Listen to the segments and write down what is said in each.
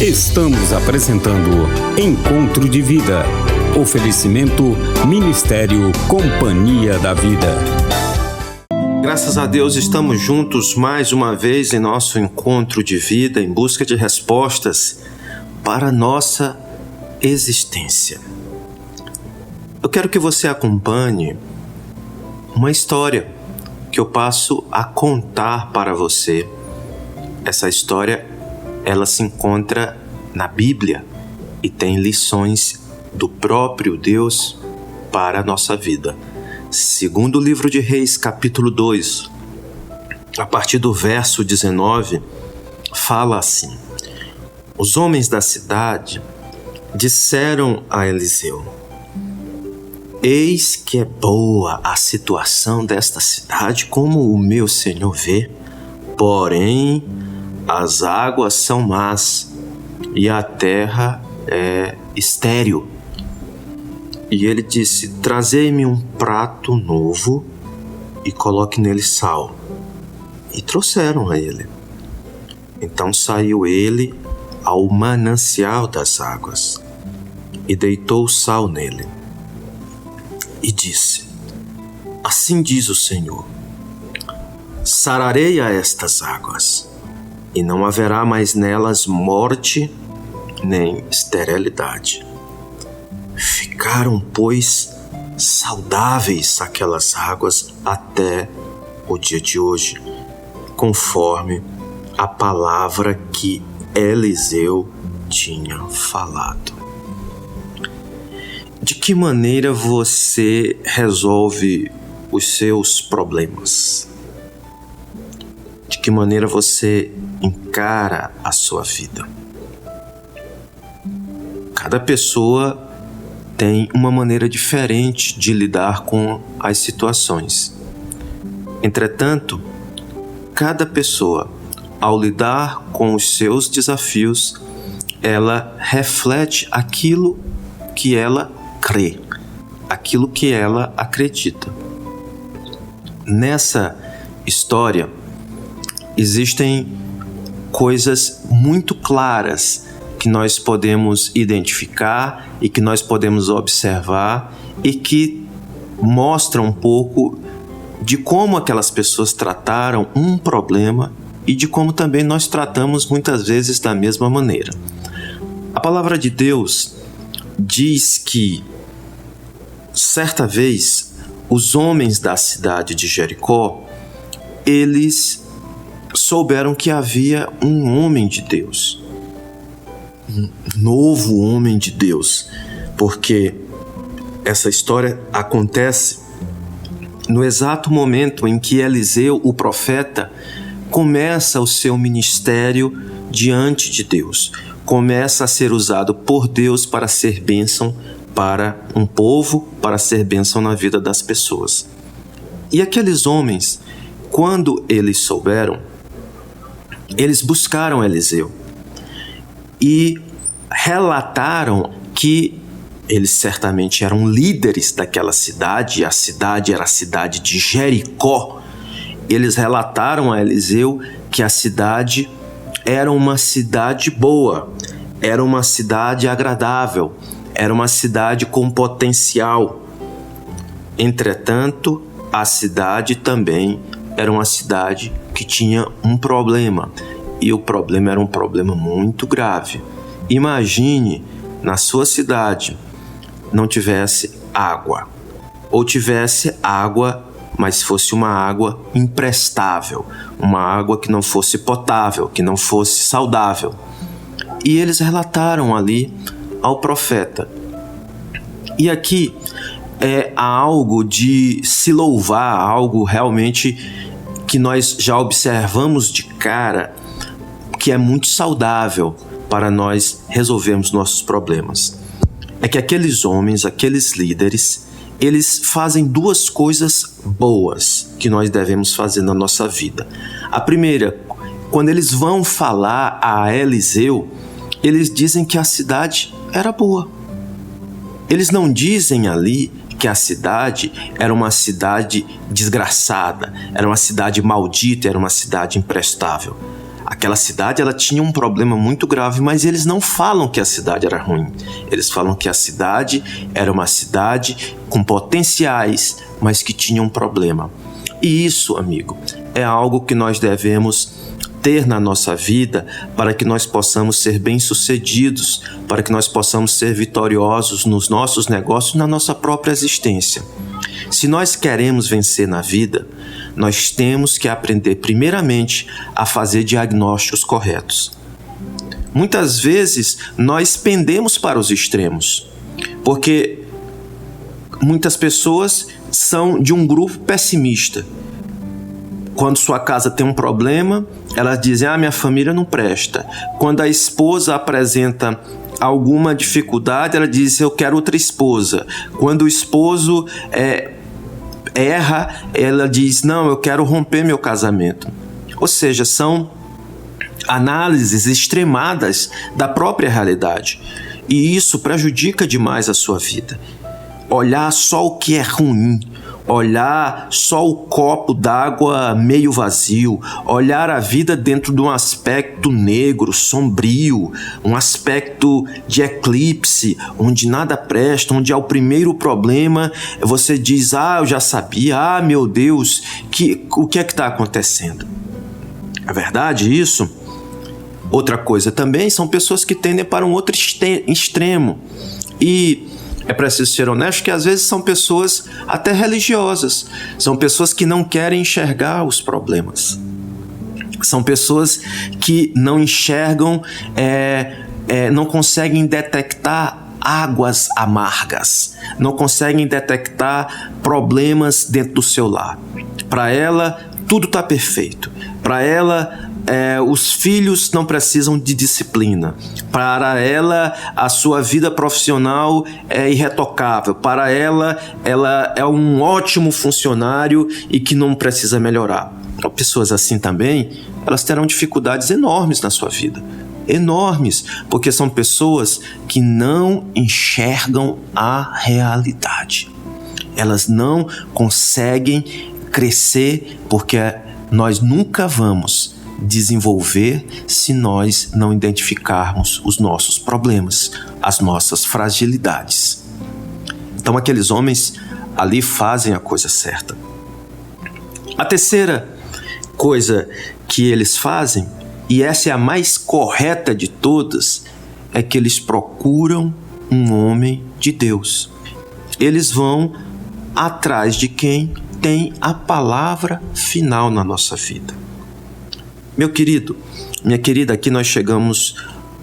Estamos apresentando Encontro de Vida. Oferecimento Ministério Companhia da Vida. Graças a Deus estamos juntos mais uma vez em nosso encontro de vida em busca de respostas para a nossa existência. Eu quero que você acompanhe uma história que eu passo a contar para você. Essa história, ela se encontra na Bíblia e tem lições do próprio Deus para a nossa vida. Segundo o livro de Reis, capítulo 2, a partir do verso 19, fala assim: Os homens da cidade disseram a Eliseu: Eis que é boa a situação desta cidade, como o meu senhor vê, porém as águas são más e a terra é estéril. E ele disse: Trazei-me um prato novo e coloque nele sal. E trouxeram a ele. Então saiu ele ao manancial das águas e deitou o sal nele. E disse: Assim diz o Senhor: Sararei a estas águas, e não haverá mais nelas morte nem esterilidade. Ficaram, pois, saudáveis aquelas águas até o dia de hoje, conforme a palavra que Eliseu tinha falado. De que maneira você resolve os seus problemas? De que maneira você encara a sua vida? Cada pessoa tem uma maneira diferente de lidar com as situações. Entretanto, cada pessoa, ao lidar com os seus desafios, ela reflete aquilo que ela crê, aquilo que ela acredita. Nessa história, existem coisas muito claras que nós podemos identificar e que nós podemos observar e que mostram um pouco de como aquelas pessoas trataram um problema e de como também nós tratamos muitas vezes da mesma maneira. A palavra de Deus diz que, certa vez, os homens da cidade de Jericó, eles souberam que havia um homem de Deus, um novo homem de Deus, porque essa história acontece no exato momento em que Eliseu, o profeta, começa o seu ministério diante de Deus, começa a ser usado por Deus para ser bênção para um povo, para ser bênção na vida das pessoas. E aqueles homens, quando eles souberam, eles buscaram Eliseu e relataram que eles certamente eram líderes daquela cidade, a cidade era a cidade de Jericó. Eles relataram a Eliseu que a cidade era uma cidade boa, era uma cidade agradável, era uma cidade com potencial. Entretanto, a cidade também era uma cidade que tinha um problema, e o problema era um problema muito grave. Imagine, na sua cidade, não tivesse água, ou tivesse água, mas fosse uma água imprestável, uma água que não fosse potável, que não fosse saudável. E eles relataram ali ao profeta. E aqui é algo de se louvar, algo realmente que nós já observamos de cara, que é muito saudável para nós resolvermos nossos problemas. É que aqueles homens, aqueles líderes, eles fazem duas coisas boas que nós devemos fazer na nossa vida. A primeira, quando eles vão falar a Eliseu, eles dizem que a cidade era boa. Eles não dizem ali que a cidade era uma cidade desgraçada, era uma cidade maldita, era uma cidade imprestável. Aquela cidade, ela tinha um problema muito grave, mas eles não falam que a cidade era ruim. Eles falam que a cidade era uma cidade com potenciais, mas que tinha um problema. E isso, amigo, é algo que nós devemos ter na nossa vida para que nós possamos ser bem-sucedidos, para que nós possamos ser vitoriosos nos nossos negócios, na nossa própria existência. Se nós queremos vencer na vida, nós temos que aprender primeiramente a fazer diagnósticos corretos. Muitas vezes nós pendemos para os extremos, porque muitas pessoas são de um grupo pessimista. Quando sua casa tem um problema, elas dizem, minha família não presta. Quando a esposa apresenta alguma dificuldade, ela diz, eu quero outra esposa. Quando o esposo erra, ela diz, não, eu quero romper meu casamento. Ou seja, são análises extremadas da própria realidade. E isso prejudica demais a sua vida. Olhar só o que é ruim, olhar só o copo d'água meio vazio, olhar a vida dentro de um aspecto negro, sombrio, um aspecto de eclipse, onde nada presta, onde é o primeiro problema, você diz, eu já sabia, meu Deus, o que é que está acontecendo? É verdade isso? Outra coisa também são pessoas que tendem para um outro extremo. E é preciso ser honesto que às vezes são pessoas até religiosas. São pessoas que não querem enxergar os problemas. São pessoas que não enxergam, não conseguem detectar águas amargas. Não conseguem detectar problemas dentro do seu lar. Para ela, tudo está perfeito. Para ela, os filhos não precisam de disciplina. Para ela, a sua vida profissional é irretocável. Para ela é um ótimo funcionário e que não precisa melhorar. Então, pessoas assim também, elas terão dificuldades enormes na sua vida. Enormes, porque são pessoas que não enxergam a realidade. Elas não conseguem crescer porque nós nunca vamos desenvolver se nós não identificarmos os nossos problemas, as nossas fragilidades. Então aqueles homens ali fazem a coisa certa. A terceira coisa que eles fazem, e essa é a mais correta de todas, é que eles procuram um homem de Deus. Eles vão atrás de quem tem a palavra final na nossa vida. Meu querido, minha querida, aqui nós chegamos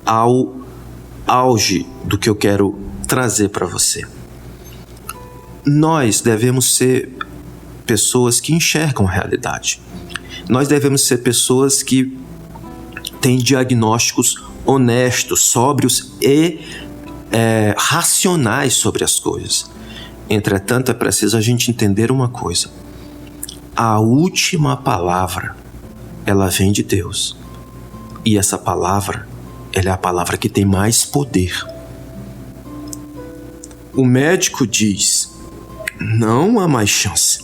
ao auge do que eu quero trazer para você. Nós devemos ser pessoas que enxergam a realidade. Nós devemos ser pessoas que têm diagnósticos honestos, sóbrios e racionais sobre as coisas. Entretanto, é preciso a gente entender uma coisa. A última palavra, ela vem de Deus. E essa palavra, ela é a palavra que tem mais poder. O médico diz, não há mais chance.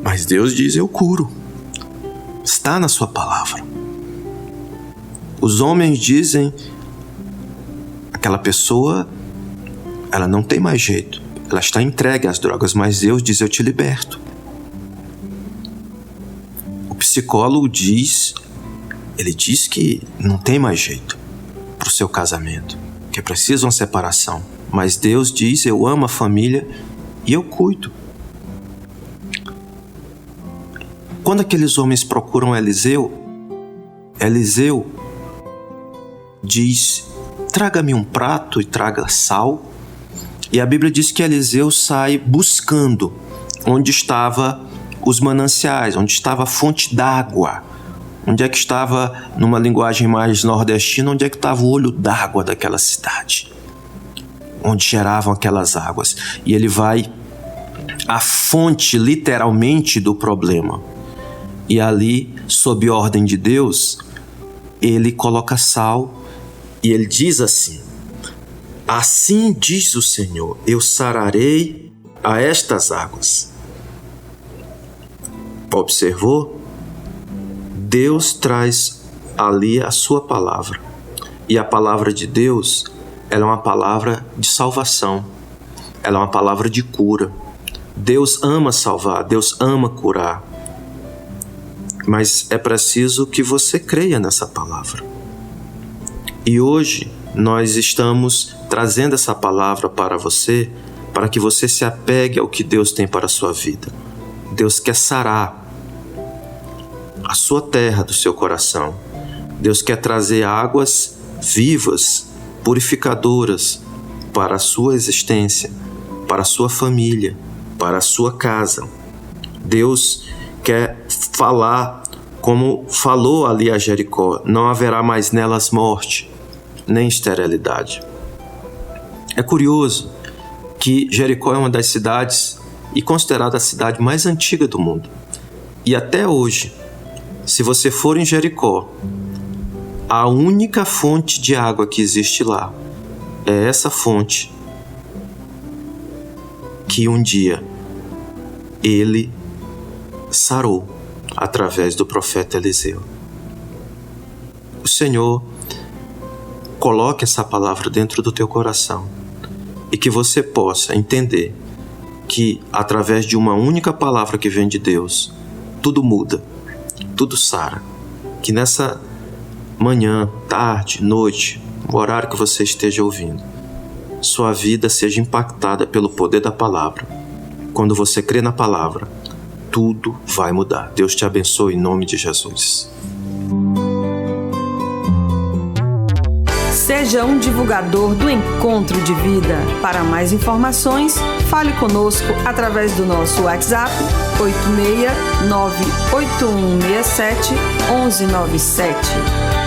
Mas Deus diz, eu curo. Está na sua palavra. Os homens dizem, aquela pessoa, ela não tem mais jeito. Ela está entregue às drogas, mas Deus diz, eu te liberto. O psicólogo diz, ele diz que não tem mais jeito para o seu casamento, que é preciso uma separação. Mas Deus diz, eu amo a família e eu cuido. Quando aqueles homens procuram Eliseu diz, traga-me um prato e traga sal. E a Bíblia diz que Eliseu sai buscando onde estavam os mananciais, onde estava a fonte d'água. Onde é que estava, numa linguagem mais nordestina, onde é que estava o olho d'água daquela cidade? Onde geravam aquelas águas. E ele vai à fonte, literalmente, do problema. E ali, sob ordem de Deus, ele coloca sal e ele diz assim, assim diz o Senhor, eu sararei a estas águas. Observou? Deus traz ali a sua palavra. E a palavra de Deus, ela é uma palavra de salvação. Ela é uma palavra de cura. Deus ama salvar, Deus ama curar. Mas é preciso que você creia nessa palavra. E hoje nós estamos trazendo essa palavra para você, para que você se apegue ao que Deus tem para a sua vida. Deus quer sarar a sua terra do seu coração. Deus quer trazer águas vivas, purificadoras para a sua existência, para a sua família, para a sua casa. Deus quer falar como falou ali a Jericó: não haverá mais nelas morte, nem esterilidade. É curioso que Jericó é uma das cidades e considerada a cidade mais antiga do mundo. E até hoje, se você for em Jericó, a única fonte de água que existe lá é essa fonte que um dia ele sarou através do profeta Eliseu. O Senhor coloque essa palavra dentro do teu coração e que você possa entender que através de uma única palavra que vem de Deus, tudo muda, tudo sara. Que nessa manhã, tarde, noite, o horário que você esteja ouvindo, sua vida seja impactada pelo poder da palavra. Quando você crê na palavra, tudo vai mudar. Deus te abençoe em nome de Jesus. Seja um divulgador do Encontro de Vida. Para mais informações, fale conosco através do nosso WhatsApp 869-8167-1197.